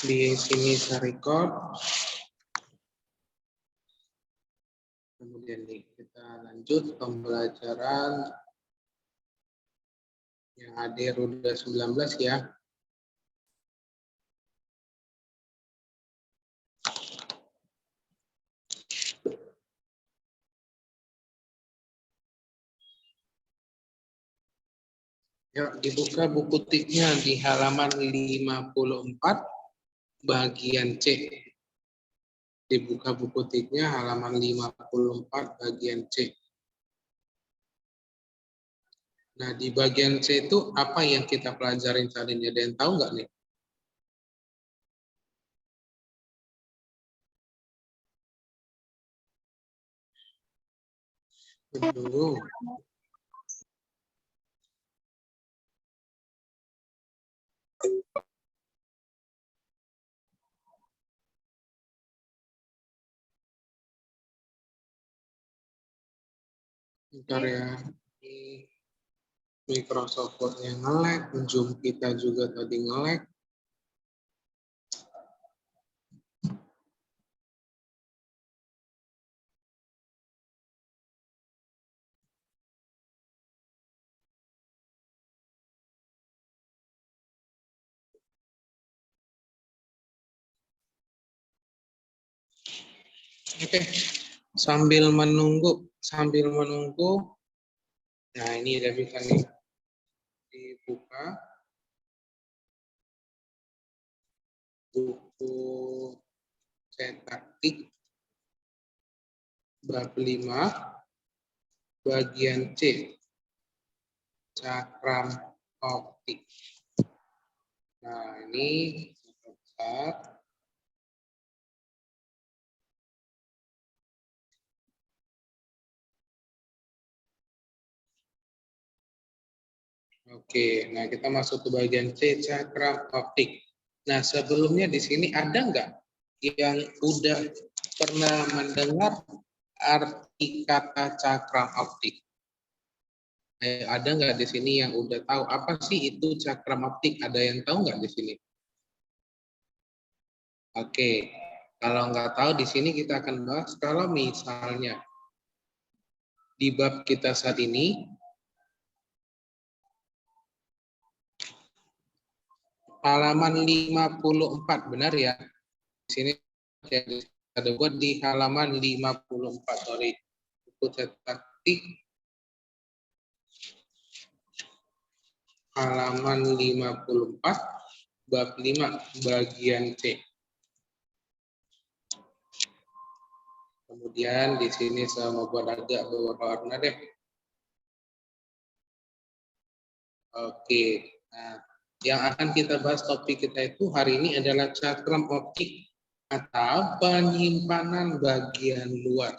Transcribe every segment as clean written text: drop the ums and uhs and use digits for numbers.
Di sini saya record. Kemudian nih kita lanjut pembelajaran yang hadir udah 19 ya. Yuk dibuka buku tipnya di halaman 54 bagian C. Dibuka buku tipnya halaman 54 bagian C. Nah, di bagian C itu apa yang kita pelajarin saat ini? Ada yang tahu nggak nih? Aduh. Bentar ya. Ini Microsoft Word yang nge-lag, Zoom kita juga tadi nge-lag. Oke, sambil menunggu. Nah, ini udah bisa nih dibuka buku cetak tik bab 5 bagian C, cakram optik. Nah, ini besar. Oke, nah kita masuk ke bagian C, cakram optik. Nah, sebelumnya di sini ada nggak yang udah pernah mendengar arti kata cakram optik? Ada nggak di sini yang udah tahu apa sih itu cakram optik? Ada yang tahu nggak di sini? Oke, kalau nggak tahu di sini kita akan bahas kalau misalnya di bab kita saat ini halaman 54, benar ya? Di sini ada buat di halaman 54, sorry. Buku cetak tik halaman 54 bab 5 bagian C. Kemudian di sini saya mau buat agak berwarna deh. Oke. Nah, yang akan kita bahas topik kita itu hari ini adalah cakram optik atau penyimpanan bagian luar.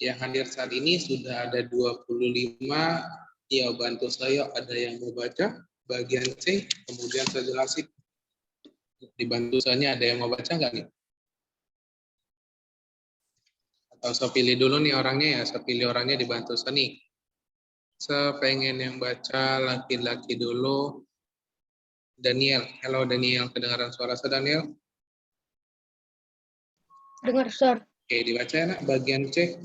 Yang hadir saat ini sudah ada 25. Ya, bantu saya, ada yang mau baca bagian C, kemudian saya jelasin. Dibantu saya, ada yang mau baca nggak nih? Atau saya pilih dulu nih orangnya ya, saya pilih orangnya dibantu saya nih. Saya pengen yang baca laki-laki dulu. Daniel, halo Daniel, kedengaran suara saya Daniel? Dengar, Sir. Oke, dibaca ya, nak, bagian C.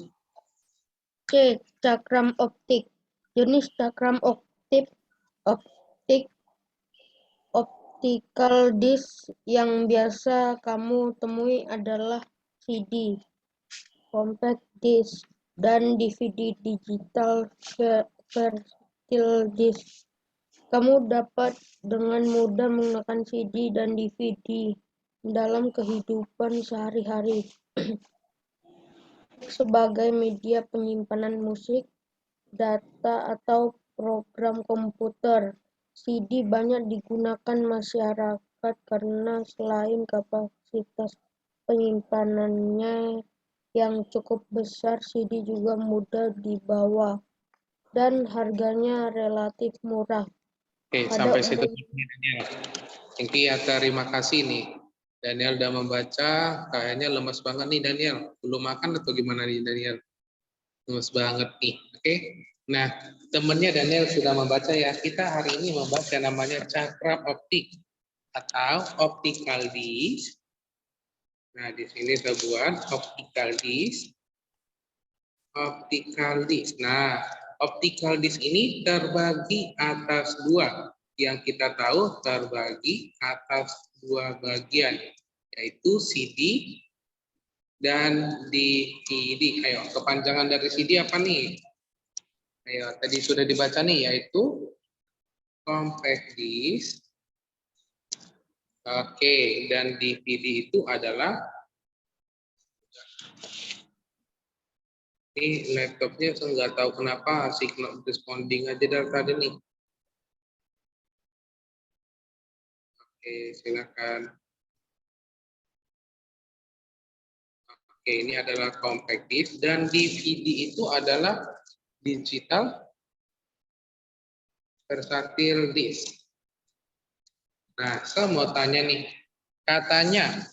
C. Cakram optik. Jenis cakram optik optical disc yang biasa kamu temui adalah CD, compact disc, dan DVD digital vertical disc. Kamu dapat dengan mudah menggunakan CD dan DVD dalam kehidupan sehari-hari. Sebagai media penyimpanan musik, data, atau program komputer, CD banyak digunakan masyarakat karena selain kapasitas penyimpanannya yang cukup besar, CD juga mudah dibawa dan harganya relatif murah. Oke, sampai situ Daniel. Ya, terima kasih nih. Daniel udah membaca, kayaknya lemas banget nih Daniel. Belum makan atau gimana nih Daniel? Lemas banget nih. Oke. Nah, temennya Daniel sudah membaca ya. Kita hari ini membaca namanya cakram optik. atau optical disc. Nah, di sini saya buat optical disc. Optical disc. Nah, optical disc ini terbagi atas dua. Yang kita tahu terbagi atas dua bagian, yaitu CD dan DVD. Ayo, kepanjangan dari CD apa nih? Ayo, tadi sudah dibaca nih, yaitu compact disc. Oke, dan DVD itu adalah, ini laptopnya saya nggak tahu kenapa signal responding aja dari tadi nih. Oke, silakan. Oke, ini adalah compact disc dan DVD itu adalah digital versatile disc. Nah, saya mau tanya nih, katanya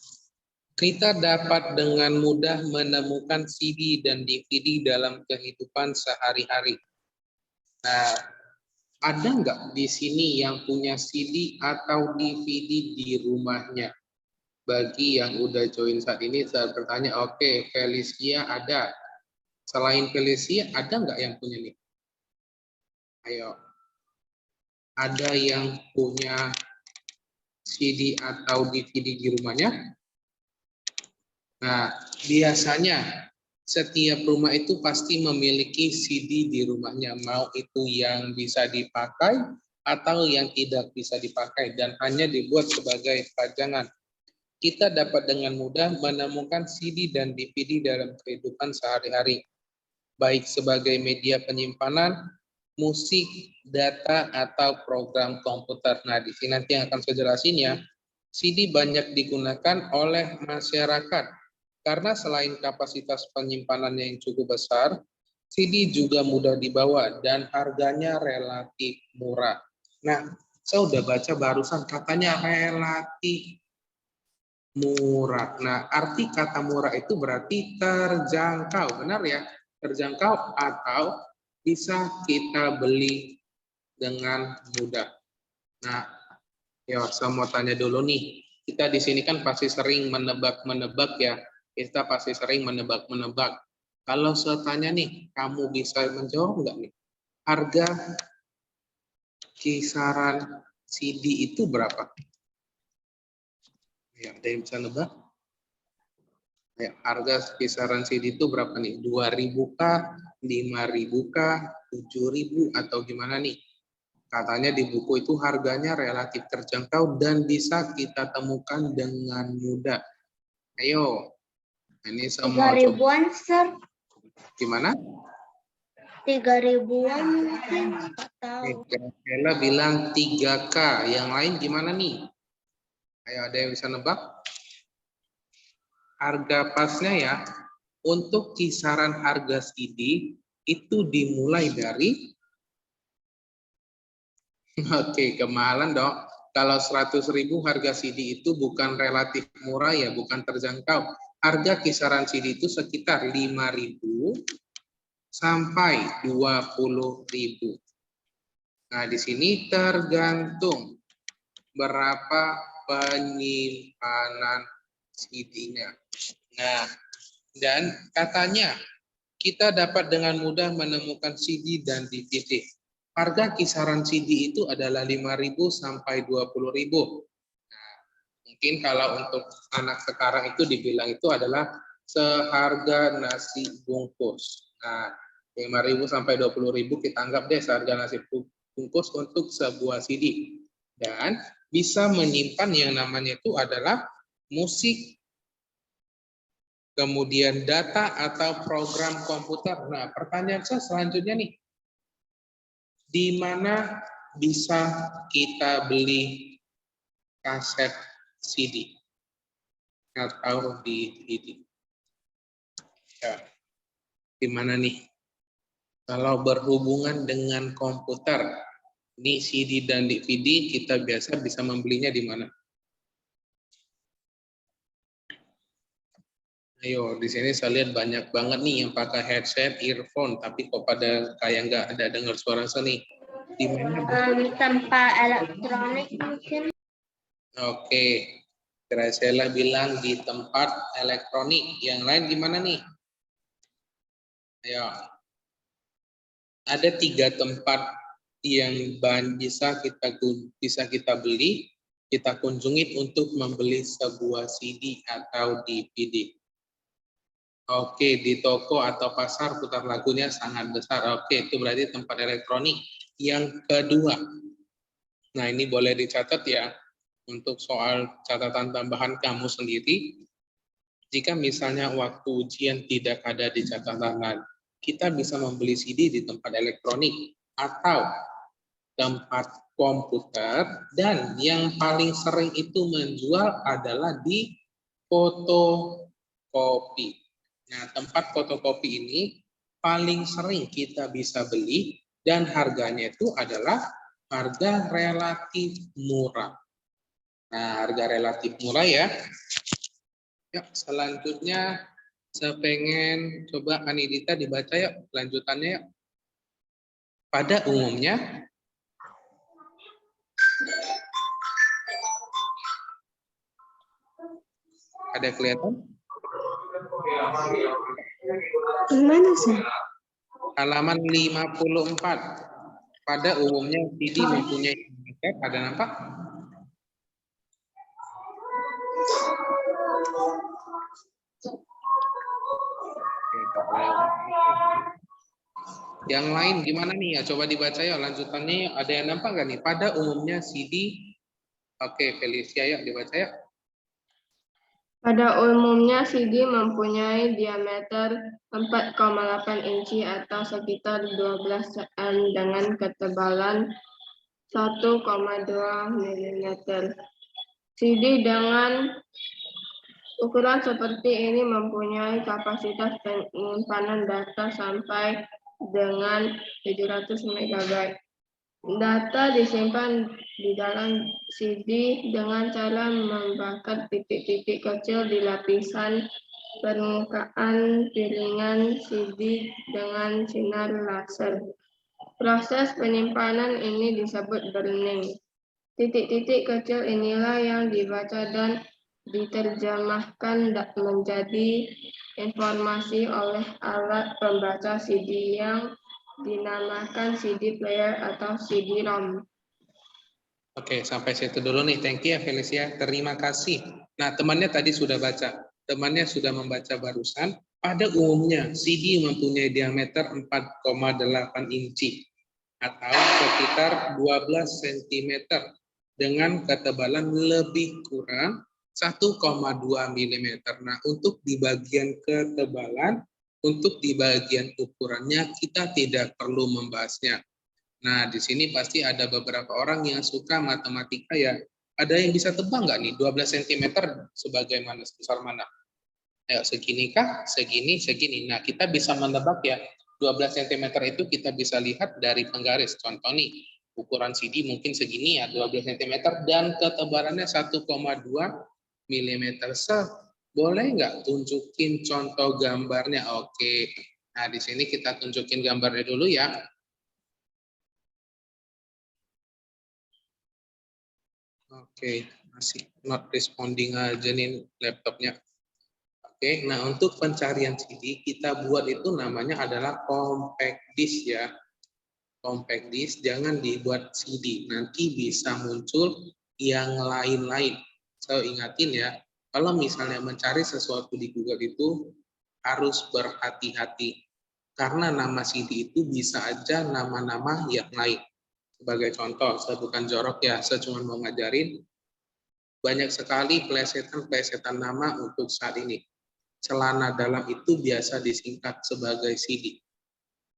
kita dapat dengan mudah menemukan CD dan DVD dalam kehidupan sehari-hari. Nah, ada nggak di sini yang punya CD atau DVD di rumahnya? Bagi yang udah join saat ini, saya bertanya, oke, Felicia ada. Selain Felicia, ada nggak yang punya nih? Ayo. Ada yang punya CD atau DVD di rumahnya? Nah, biasanya setiap rumah itu pasti memiliki CD di rumahnya, mau itu yang bisa dipakai atau yang tidak bisa dipakai dan hanya dibuat sebagai pajangan. Kita dapat dengan mudah menemukan CD dan DVD dalam kehidupan sehari-hari, baik sebagai media penyimpanan, musik, data, atau program komputer. Nah, di sini nanti yang akan saya jelasin ya. CD banyak digunakan oleh masyarakat karena selain kapasitas penyimpanannya yang cukup besar, CD juga mudah dibawa dan harganya relatif murah. Nah, saya udah baca barusan katanya relatif murah. Nah, arti kata murah itu berarti terjangkau, benar ya? Terjangkau atau bisa kita beli dengan mudah. Nah, ya saya mau tanya dulu nih. Kita di sini kan pasti sering menebak-menebak ya. Kita pasti sering menebak-menebak. Kalau saya tanya nih, kamu bisa menjawab nggak nih? Harga kisaran CD itu berapa? Ya, ada yang bisa nebak? Ya, harga kisaran CD itu berapa nih? 2.000 kah? 5.000 kah? 7.000 atau gimana nih? Katanya di buku itu harganya relatif terjangkau dan bisa kita temukan dengan mudah. Ayo, ini semua 3 ribuan, Sir. gimana? 3 ribuan mungkin, nggak tahu. Kela bilang 3K, yang lain gimana nih? Ayo, ada yang bisa nebak? Harga pasnya ya, untuk kisaran harga CD itu dimulai dari oke, kemahalan dong. Kalau 100.000 harga CD itu bukan relatif murah ya, bukan terjangkau. Harga kisaran CD itu sekitar 5.000 sampai 20.000. Nah, di sini tergantung berapa penyimpanan CD-nya. Nah, dan katanya kita dapat dengan mudah menemukan CD dan DVD. Harga kisaran CD itu adalah 5.000 sampai 20.000. Nah, mungkin kalau untuk anak sekarang itu dibilang itu adalah seharga nasi bungkus. Nah, 5.000 sampai 20.000 kita anggap deh seharga nasi bungkus untuk sebuah CD. Dan bisa menyimpan yang namanya itu adalah musik, kemudian data atau program komputer. Nah, pertanyaan saya selanjutnya nih, di mana bisa kita beli kaset CD atau DVD? Ya, di mana nih? Kalau berhubungan dengan komputer, ini CD dan DVD kita biasa bisa membelinya di mana? Ayo, di sini saya lihat banyak banget nih yang pakai headset, earphone, tapi kok pada kayak nggak ada dengar suara saya nih. Di mana? Tanpa elektronik mungkin. Oke, Graciela bilang di tempat elektronik. Yang lain gimana nih? Ayo. Ada 3 tempat yang bisa kita beli, kita kunjungi untuk membeli sebuah CD atau DVD. Oke, di toko atau pasar putar lagunya sangat besar. Oke, itu berarti tempat elektronik. Yang kedua, nah ini boleh dicatat ya, untuk soal catatan tambahan kamu sendiri. Jika misalnya waktu ujian tidak ada di catatan, kita bisa membeli CD di tempat elektronik atau tempat komputer, dan yang paling sering itu menjual adalah di fotokopi. Nah, tempat fotokopi ini paling sering kita bisa beli dan harganya itu adalah harga relatif murah. Nah, harga relatif murah ya. Ya, selanjutnya saya pengen coba Anidita dibaca ya lanjutannya ya. Pada umumnya ada kelihatan? Gimana sih? Halaman 54. Pada umumnya CD mempunyai diameter, ada nampak? Yang lain gimana nih ya? Coba dibaca ya lanjutannya. Ada yang nampak nggak nih? Pada umumnya CD. Oke, Felicia ya dibaca ya. Pada umumnya CD mempunyai diameter 4,8 inci atau sekitar 12 cm dengan ketebalan 1,2 mm. CD dengan ukuran seperti ini mempunyai kapasitas penyimpanan data sampai dengan 700 MB. Data disimpan di dalam CD dengan cara membakar titik-titik kecil di lapisan permukaan piringan CD dengan sinar laser. Proses penyimpanan ini disebut burning. Titik-titik kecil inilah yang dibaca dan diterjemahkan menjadi informasi oleh alat pembaca CD yang dinamakan CD player atau CD-ROM. Oke, sampai situ dulu nih. Thank you ya Felicia. Terima kasih. Nah, temannya tadi sudah baca. Temannya sudah membaca barusan. Pada umumnya CD mempunyai diameter 4,8 inci atau sekitar 12 cm dengan ketebalan lebih kurang 1,2 mm. Nah, untuk di bagian ketebalan, untuk di bagian ukurannya kita tidak perlu membahasnya. Nah, di sini pasti ada beberapa orang yang suka matematika ya. Ada yang bisa tebak nggak nih 12 cm sebagaimana sebesar mana? Ayo, segini kah? Segini, segini. Nah, kita bisa menebak ya. 12 cm itu kita bisa lihat dari penggaris. Contoh nih, ukuran CD mungkin segini ya, 12 cm dan ketebalannya 1,2 mm. Boleh nggak tunjukin contoh gambarnya? Oke. Nah, di sini kita tunjukin gambarnya dulu ya. Oke, masih not responding aja nih laptopnya. Oke, nah untuk pencarian CD kita buat itu namanya adalah compact disk ya. Compact disk jangan dibuat CD, nanti bisa muncul yang lain-lain. So ingatin ya, kalau misalnya mencari sesuatu di Google itu harus berhati-hati. Karena nama CD itu bisa aja nama-nama yang lain. Sebagai contoh, saya bukan jorok ya, saya cuma mau ngajarin banyak sekali plesetan-plesetan nama untuk saat ini. Celana dalam itu biasa disingkat sebagai CD.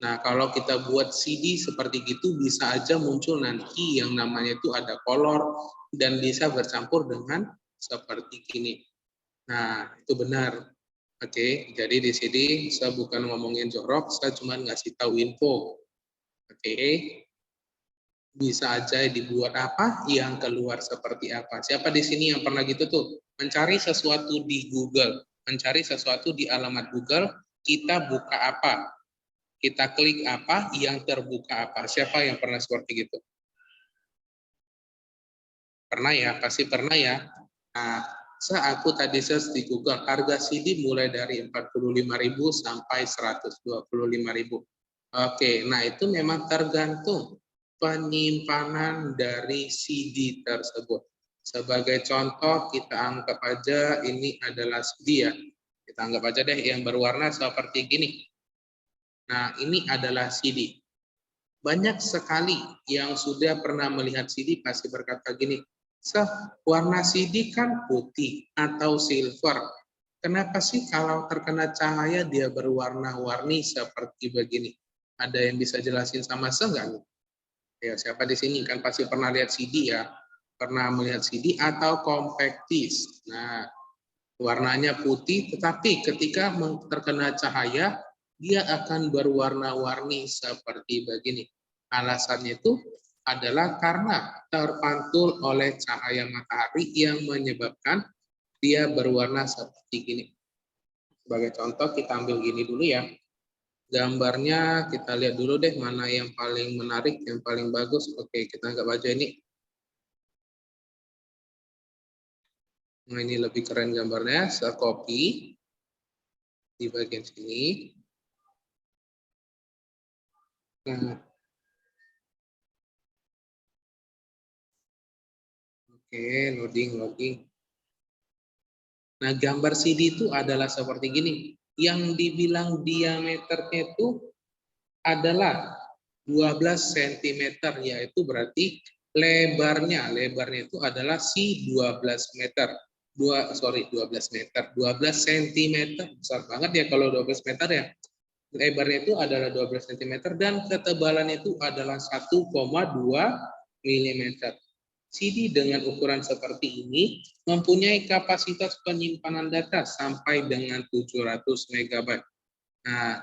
Nah, kalau kita buat CD seperti gitu, bisa aja muncul nanti yang namanya itu ada kolor dan bisa bercampur dengan seperti ini. Nah, itu benar. Oke, jadi di sini saya bukan ngomongin jorok, saya cuma ngasih tahu info. Oke, bisa aja dibuat apa, yang keluar seperti apa. Siapa di sini yang pernah gitu tuh? Mencari sesuatu di Google, mencari sesuatu di alamat Google, kita buka apa? Kita klik apa, yang terbuka apa? Siapa yang pernah seperti gitu? Pernah ya, pasti pernah ya. Nah, aku tadi search di Google, harga CD mulai dari 45.000 sampai 125.000. Oke, nah itu memang tergantung penyimpanan dari CD tersebut. Sebagai contoh, kita anggap aja ini adalah CD ya. Kita anggap aja deh yang berwarna seperti gini. Nah, ini adalah CD. Banyak sekali yang sudah pernah melihat CD pasti berkata gini, warna CD kan putih atau silver. Kenapa sih kalau terkena cahaya dia berwarna-warni seperti begini? Ada yang bisa jelasin sama enggak nih? Ya, siapa di sini kan pasti pernah lihat CD ya? Pernah melihat CD atau compact disc. Nah, warnanya putih, tetapi ketika terkena cahaya, dia akan berwarna-warni seperti begini. Alasannya itu adalah karena terpantul oleh cahaya matahari yang menyebabkan dia berwarna seperti gini. Sebagai contoh, kita ambil gini dulu ya. Gambarnya kita lihat dulu deh mana yang paling menarik, yang paling bagus. Oke, kita anggap aja ini. Nah, ini lebih keren gambarnya. Saya copy di bagian sini. Nah, oke, loading. Nah, gambar CD itu adalah seperti gini. Yang dibilang diameternya itu adalah 12 cm, yaitu berarti lebarnya itu adalah 12 meter. 12 meter, 12 cm. Besar banget ya kalau 12 meter ya. Lebarnya itu adalah 12 cm dan ketebalan itu adalah 1,2 mm. CD dengan ukuran seperti ini mempunyai kapasitas penyimpanan data sampai dengan 700 MB. Nah,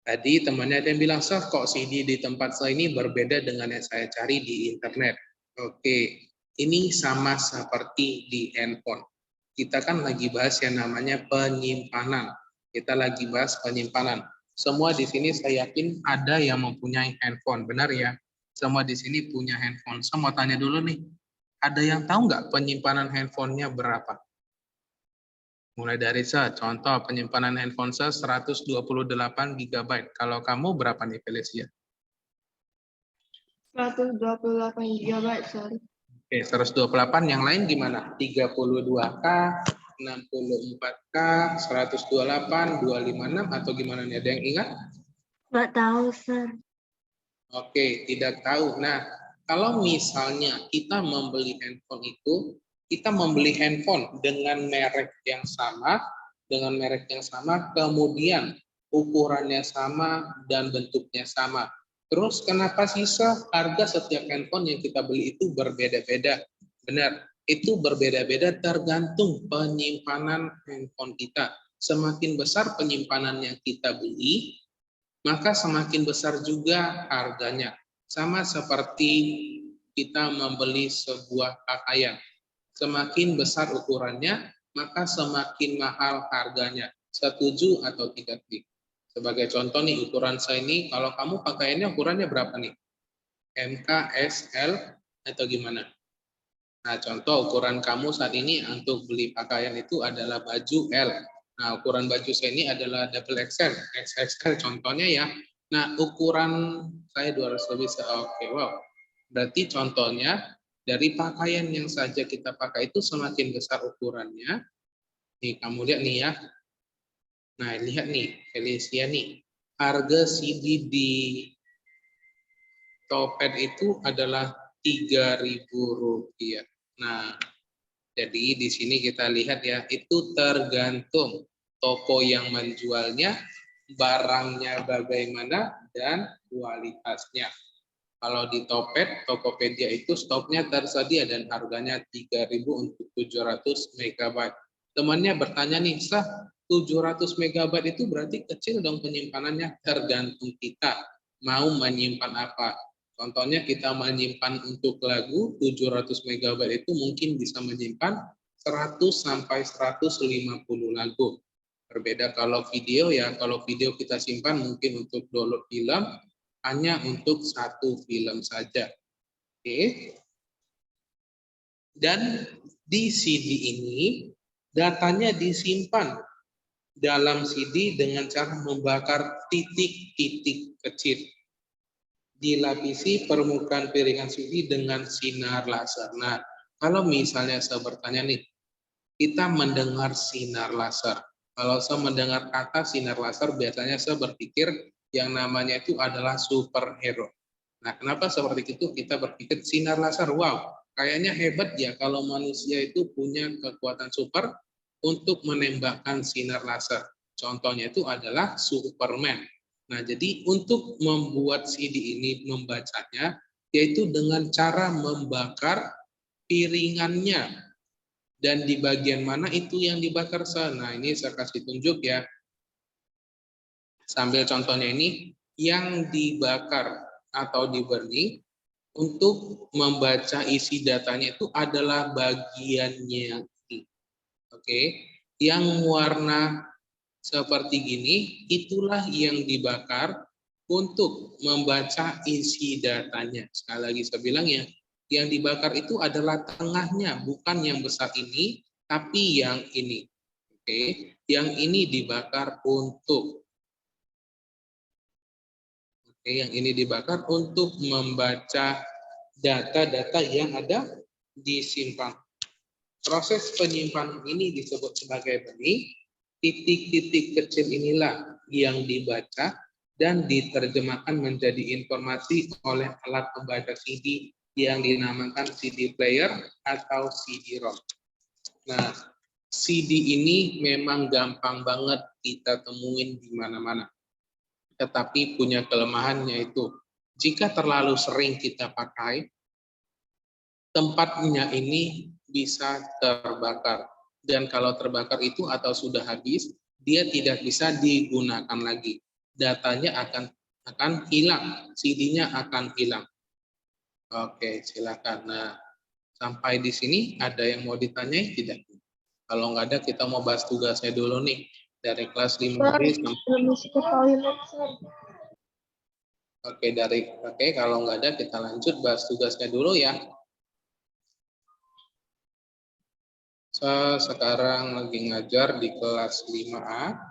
tadi temannya ada yang bilang, kok CD di tempat saya ini berbeda dengan yang saya cari di internet. Oke, ini sama seperti di handphone. Kita kan lagi bahas yang namanya penyimpanan. Kita lagi bahas penyimpanan. Semua di sini saya yakin ada yang mempunyai handphone, benar ya? Semua di sini punya handphone. Saya mau tanya dulu nih, ada yang tahu nggak penyimpanan handphonenya berapa? Mulai dari contoh penyimpanan handphone 128 GB. Kalau kamu berapa nih, Felicia? 128 GB, Sir. Oke, 128. Yang lain gimana? 32K, 64K, 128, 256, atau gimana nih? Ada yang ingat? Nggak tahu, Sir. Oke, tidak tahu. Nah, kalau misalnya kita membeli handphone itu, kita membeli handphone dengan merek yang sama, kemudian ukurannya sama dan bentuknya sama. Terus kenapa sih harga setiap handphone yang kita beli itu berbeda-beda? Benar, itu berbeda-beda tergantung penyimpanan handphone kita. Semakin besar penyimpanan yang kita beli, maka semakin besar juga harganya. Sama seperti kita membeli sebuah pakaian. Semakin besar ukurannya, maka semakin mahal harganya. Setuju atau tidak nih? Sebagai contoh nih, ukuran saya ini, kalau kamu pakaiannya ukurannya berapa nih? MK, SL, atau gimana? Nah, contoh ukuran kamu saat ini untuk beli pakaian itu adalah baju L. Nah, ukuran baju saya ini adalah double XL, XXL contohnya ya. Nah, ukuran saya 200 lebih. Oke, wow. Berarti contohnya dari pakaian yang saja kita pakai itu semakin besar ukurannya. Nih, kamu lihat nih ya. Nah, lihat nih, Felicia nih. Harga CD di Topet itu adalah Rp3.000. Nah, jadi di sini kita lihat ya, itu tergantung toko yang menjualnya, barangnya bagaimana, dan kualitasnya. Kalau di Topet, Tokopedia itu stoknya tersedia dan harganya 3.000 untuk 700 MB. Temannya bertanya nih, 700 MB itu berarti kecil dong penyimpanannya? Tergantung kita mau menyimpan apa. Contohnya kita menyimpan untuk lagu 700 MB itu mungkin bisa menyimpan 100 sampai 150 lagu. Berbeda kalau video ya, kalau video kita simpan mungkin untuk download film hanya untuk 1 film saja. Oke. Dan di CD ini datanya disimpan dalam CD dengan cara membakar titik-titik kecil. Dilapisi permukaan piringan CD dengan sinar laser. Nah, kalau misalnya saya bertanya nih, kita mendengar sinar laser. Kalau saya mendengar kata sinar laser, biasanya saya berpikir yang namanya itu adalah superhero. Nah, kenapa seperti itu? Kita berpikir sinar laser, wow, kayaknya hebat ya kalau manusia itu punya kekuatan super untuk menembakkan sinar laser. Contohnya itu adalah Superman. Nah, jadi untuk membuat CD ini membacanya, yaitu dengan cara membakar piringannya. Dan di bagian mana itu yang dibakar? Nah, ini saya kasih tunjuk ya. Sambil contohnya ini, yang dibakar atau di burning untuk membaca isi datanya itu adalah bagiannya ini. Oke, yang warna seperti gini, itulah yang dibakar untuk membaca isi datanya. Sekali lagi saya bilang ya, yang dibakar itu adalah tengahnya, bukan yang besar ini, tapi yang ini. Oke, yang ini dibakar untuk yang ini dibakar untuk membaca data-data yang ada disimpan. Proses penyimpanan ini disebut sebagai benih. Titik-titik kecil inilah yang dibaca dan diterjemahkan menjadi informasi oleh alat pembaca CD yang dinamakan CD player atau CD-ROM. Nah, CD ini memang gampang banget kita temuin di mana-mana. Tetapi punya kelemahan yaitu jika terlalu sering kita pakai, tempatnya ini bisa terbakar. Dan kalau terbakar itu atau sudah habis, dia tidak bisa digunakan lagi. Datanya akan hilang, CD-nya akan hilang. Oke, silakan. Nah, sampai di sini ada yang mau ditanyai tidak? Kalau nggak ada, kita mau bahas tugasnya dulu nih. Dari kelas 5B sampai... Oke, kalau nggak ada, kita lanjut bahas tugasnya dulu ya. Saya sekarang lagi ngajar di kelas 5A.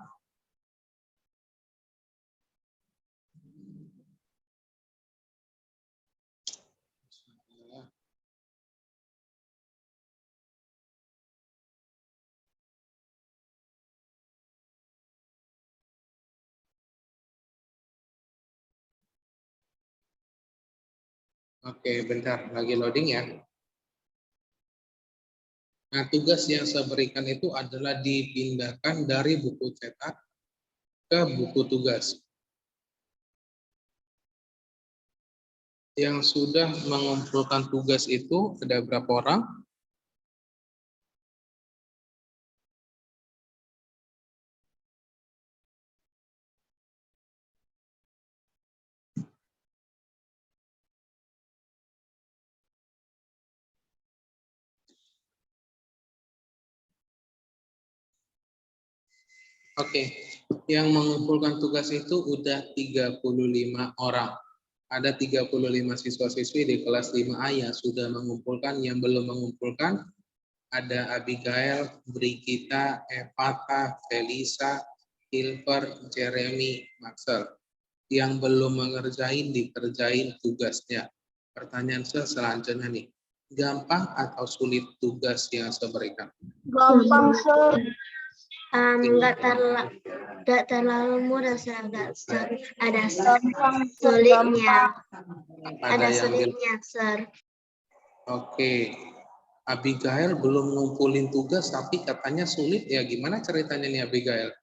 Oke, bentar, lagi loading ya. Nah, tugas yang saya berikan itu adalah dipindahkan dari buku cetak ke buku tugas. Yang sudah mengumpulkan tugas itu ada berapa orang? Oke, yang mengumpulkan tugas itu udah 35 orang. Ada 35 siswa-siswi di kelas 5A yang sudah mengumpulkan, yang belum mengumpulkan ada Abigail, Brigita, Evata, Felisa, Hilfer, Jeremy, Maxwell. Yang belum mengerjain, dikerjain tugasnya. Pertanyaan saya selanjutnya nih, gampang atau sulit tugas yang saya berikan? Gampang, Sir. Nggak terlalu mudah, Sir. Ada sulitnya. Ada sulitnya, Sir. Oke. Abigail belum ngumpulin tugas tapi katanya sulit ya, gimana ceritanya nih Abigail?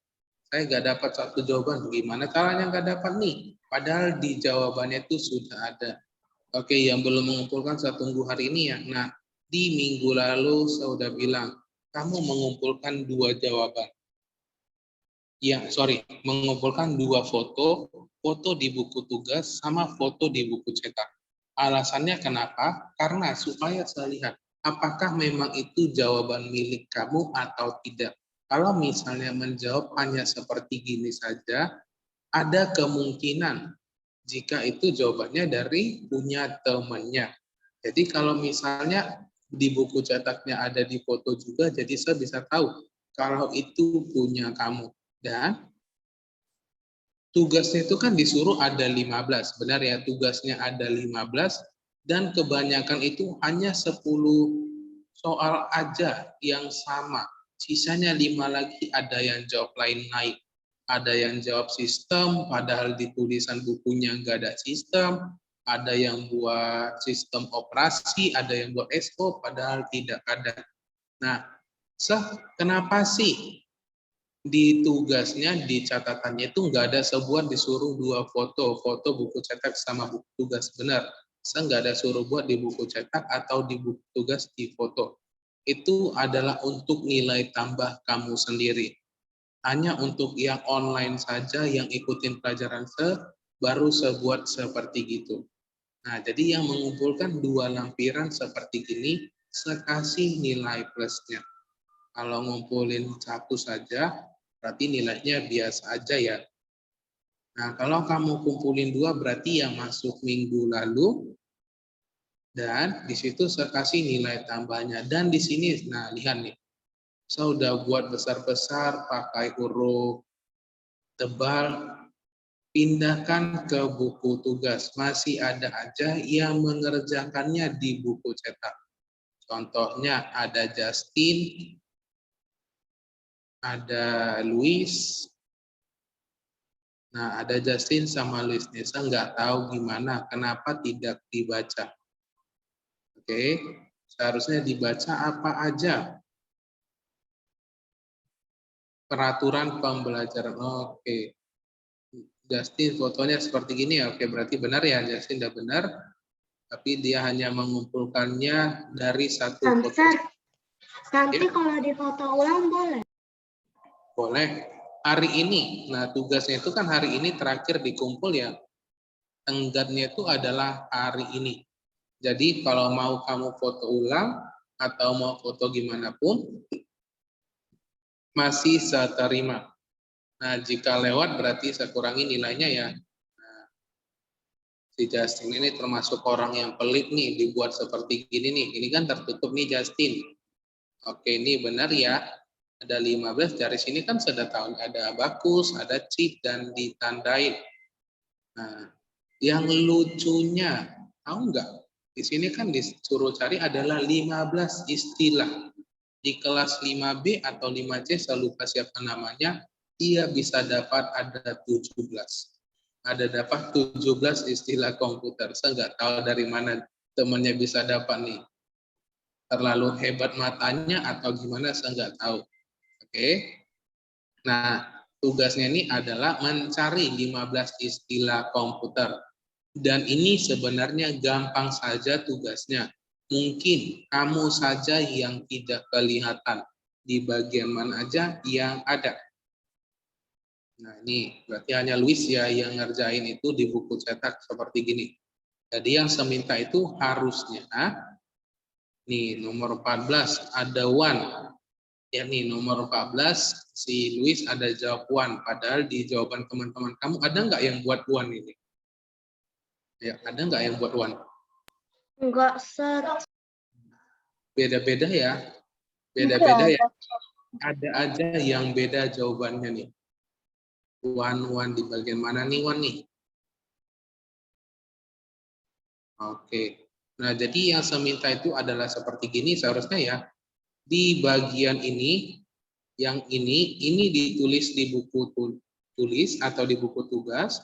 Saya nggak dapat satu jawaban, gimana caranya nggak dapat nih? Padahal di jawabannya itu sudah ada. Oke, yang belum mengumpulkan saya tunggu hari ini ya. Nah, di minggu lalu saya udah bilang, kamu mengumpulkan 2 jawaban. Ya, mengumpulkan 2 foto, foto di buku tugas sama foto di buku cetak. Alasannya kenapa? Karena supaya saya lihat apakah memang itu jawaban milik kamu atau tidak. Kalau misalnya menjawab hanya seperti gini saja, ada kemungkinan jika itu jawabannya dari punya temannya. Jadi kalau misalnya di buku cetaknya ada di foto juga, jadi saya bisa tahu kalau itu punya kamu. Dan tugasnya itu kan disuruh ada 15, benar ya, tugasnya ada 15, dan kebanyakan itu hanya 10 soal aja yang sama. Sisanya 5 lagi ada yang jawab lain-lain. Ada yang jawab sistem, padahal di tulisan bukunya nggak ada sistem. Ada yang buat sistem operasi, ada yang buat SO, padahal tidak ada. Nah, kenapa sih di tugasnya, di catatannya itu nggak ada sebuah disuruh 2 foto, foto buku cetak sama buku tugas, benar. Saya nggak ada suruh buat di buku cetak atau di buku tugas di foto. Itu adalah untuk nilai tambah kamu sendiri. Hanya untuk yang online saja, yang ikutin pelajaran baru sebuat seperti gitu. Nah, jadi yang mengumpulkan 2 lampiran seperti ini, saya kasih nilai plusnya. Kalau ngumpulin 1 saja, berarti nilainya biasa aja ya. Nah, kalau kamu kumpulin 2 berarti yang masuk minggu lalu, dan di situ saya kasih nilai tambahnya. Dan di sini, nah lihat nih, saya udah buat besar-besar pakai huruf tebal, pindahkan ke buku tugas. Masih ada aja yang mengerjakannya di buku cetak. Contohnya ada Justin, ada Luis. Nah, ada Justin sama Luis. Saya nggak tahu gimana, kenapa tidak dibaca. Oke, seharusnya dibaca apa aja. Peraturan pembelajaran. Oke. Justin fotonya seperti gini ya. Oke, berarti benar ya, Justin udah benar. Tapi dia hanya mengumpulkannya dari 1 foto. Nanti Ya. kalau di foto ulang boleh? Boleh. Hari ini, nah tugasnya itu kan hari ini terakhir dikumpul ya. Tenggatnya itu adalah hari ini. Jadi kalau mau kamu foto ulang atau mau foto gimana pun, masih saya terima. Nah, jika lewat berarti saya kurangi nilainya ya. Nah, si Justin ini termasuk orang yang pelit nih, dibuat seperti gini nih. Ini kan tertutup nih Justin. Oke, ini benar ya. Ada 15, dari sini kan sudah tahu ada abakus, ada chip, dan ditandain. Nah, yang lucunya, tahu nggak? Di sini kan disuruh cari adalah 15 istilah. Di kelas 5B atau 5C, saya lupa siapa namanya, dia bisa dapat ada 17. Ada dapat 17 istilah komputer. Saya nggak tahu dari mana temannya bisa dapat nih. Terlalu hebat matanya atau gimana, saya nggak tahu. Oke. Nah, tugasnya ini adalah mencari 15 istilah komputer. Dan ini sebenarnya gampang saja tugasnya. Mungkin kamu saja yang tidak kelihatan di bagian mana aja yang ada. Nah, ini berarti hanya Luis ya yang ngerjain itu di buku cetak seperti gini. Jadi yang saya minta itu harusnya, nih nomor 14 ada one. Ya nih nomor 14 si Luis ada jawab one, padahal di jawaban teman-teman kamu ada nggak yang buat one ini? Ya, ada nggak yang buat one? Enggak, Sir. Beda-beda ya. Beda-beda ya. Ada aja yang beda jawabannya nih. One di bagian mana nih one nih? Oke. Nah, jadi yang saya minta itu adalah seperti gini seharusnya ya. Di bagian ini, yang ini ditulis di buku tulis atau di buku tugas.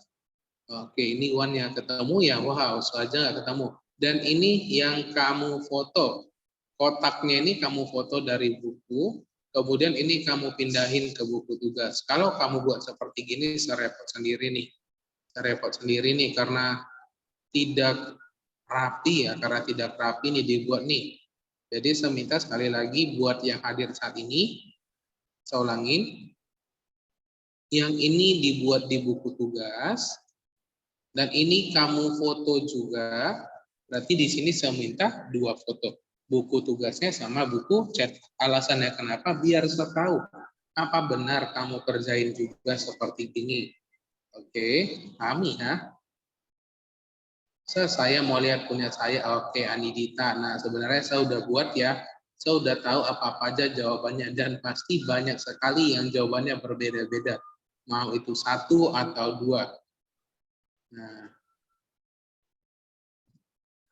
Oke, ini one yang ketemu ya. Wow, saja nggak ketemu. Dan ini yang kamu foto. Kotaknya ini kamu foto dari buku, kemudian ini kamu pindahin ke buku tugas. Kalau kamu buat seperti gini, saya repot sendiri nih. Saya repot sendiri nih karena tidak rapi ya, karena tidak rapi nih dibuat nih. Jadi saya minta sekali lagi buat yang hadir saat ini, saya ulangin, yang ini dibuat di buku tugas, dan ini kamu foto juga, berarti di sini saya minta 2 foto. Buku tugasnya sama buku chat. Alasannya kenapa? Biar saya tahu apa benar kamu kerjain juga seperti ini. Oke, pahami ya? Saya mau lihat punya saya, oke Anidita. Nah sebenarnya saya udah buat ya, saya udah tahu apa-apa aja jawabannya dan pasti banyak sekali yang jawabannya berbeda-beda. Mau itu 1 atau 2. Nah,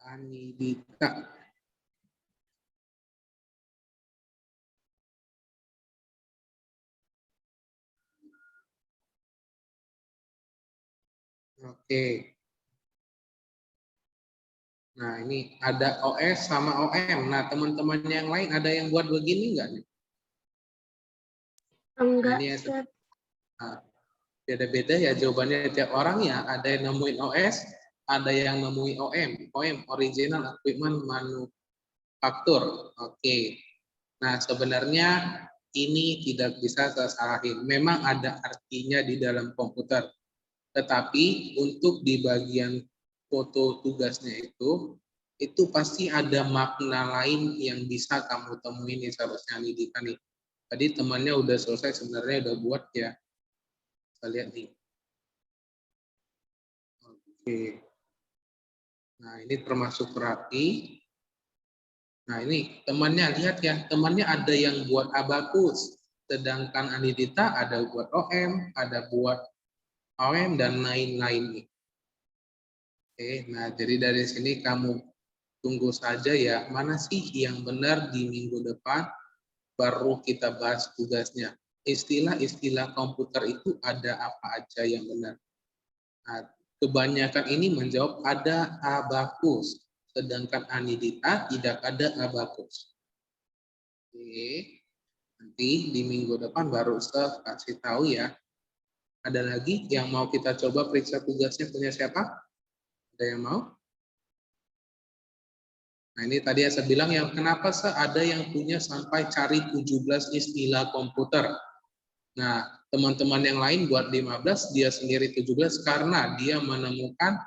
Anidita. Oke. Nah, ini ada OS sama OM. Nah, teman-teman yang lain ada yang buat begini nggak nih? Nah, Enggak, ini Ustaz. beda-beda ya jawabannya tiap orang ya. Ada yang nemuin OS, ada yang nemuin OM. OM, Original Equipment Manufacture. Oke. Nah, sebenarnya ini tidak bisa saya salahin. Memang ada artinya di dalam komputer. Tetapi untuk di bagian foto tugasnya itu pasti ada makna lain yang bisa kamu temuin nih seharusnya Nidita nih. Tadi temannya udah selesai sebenarnya udah buat ya. Kita lihat nih. Oke. Nah ini termasuk rapi. Nah ini temannya lihat ya, temannya ada yang buat abakus. Sedangkan Anidita ada buat OM, ada buat OM dan lain-lain. Oke, nah jadi dari sini kamu tunggu saja ya, mana sih yang benar di minggu depan, baru kita bahas tugasnya. Istilah-istilah komputer itu ada apa aja yang benar. Nah, kebanyakan ini menjawab ada abakus, sedangkan Anidita tidak ada abakus. Oke, nanti di minggu depan baru saya kasih tahu ya. Ada lagi yang mau kita coba periksa tugasnya punya siapa? Ada yang mau? Nah ini tadi saya bilang yang kenapa ada yang punya sampai cari 17 istilah komputer. Nah teman-teman yang lain buat 15, dia sendiri 17 karena dia menemukan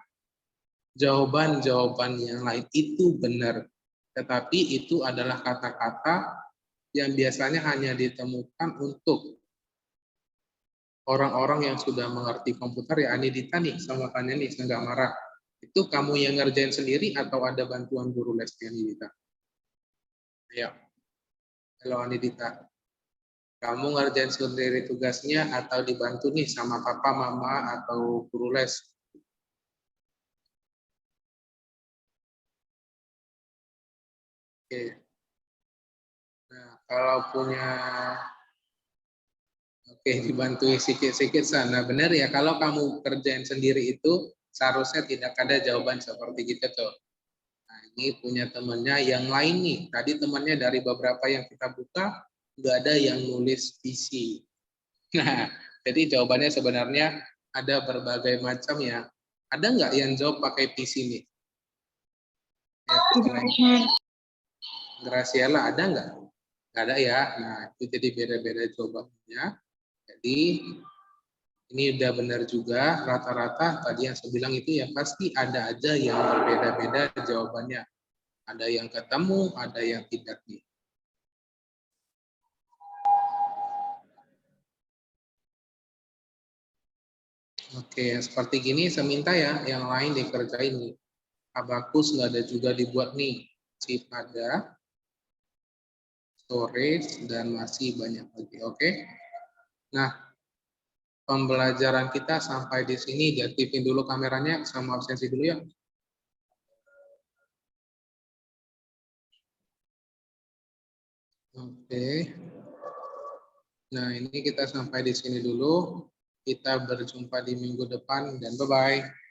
jawaban-jawaban yang lain itu benar. Tetapi itu adalah kata-kata yang biasanya hanya ditemukan untuk orang-orang yang sudah mengerti komputer ya. Anidita nih sama Tanya nih, saya nggak marah. Itu kamu yang ngerjain sendiri atau ada bantuan guru lesnya Anidita? Ayo. Halo Anidita. Kamu ngerjain sendiri tugasnya atau dibantu nih sama papa, mama, atau guru les? Oke. Nah, kalau punya oke dibantu sedikit-sedikit sana. Benar ya, kalau kamu kerjain sendiri itu seharusnya tidak ada jawaban seperti gitu tuh. Nah, ini punya temannya yang lain nih. Tadi temannya dari beberapa yang kita buka, nggak ada yang nulis PC. Nah, jadi jawabannya sebenarnya ada berbagai macam ya. Ada nggak yang jawab pakai PC nih? Ya, Graciela ada nggak? Nggak ada ya. Nah, itu jadi beda-beda jawabannya. Jadi ini udah benar juga rata-rata tadi yang saya bilang itu ya pasti ada aja yang berbeda-beda jawabannya. Ada yang ketemu, ada yang tidak nih. Oke, seperti gini saya minta ya yang lain dikerjain nih. Abakus nggak ada juga dibuat nih. Chip ada, storage, dan masih banyak lagi. Oke. Nah, pembelajaran kita sampai di sini. Diaktifin dulu kameranya sama absensi dulu ya. Oke. Nah, ini kita sampai di sini dulu. Kita berjumpa di minggu depan dan bye-bye.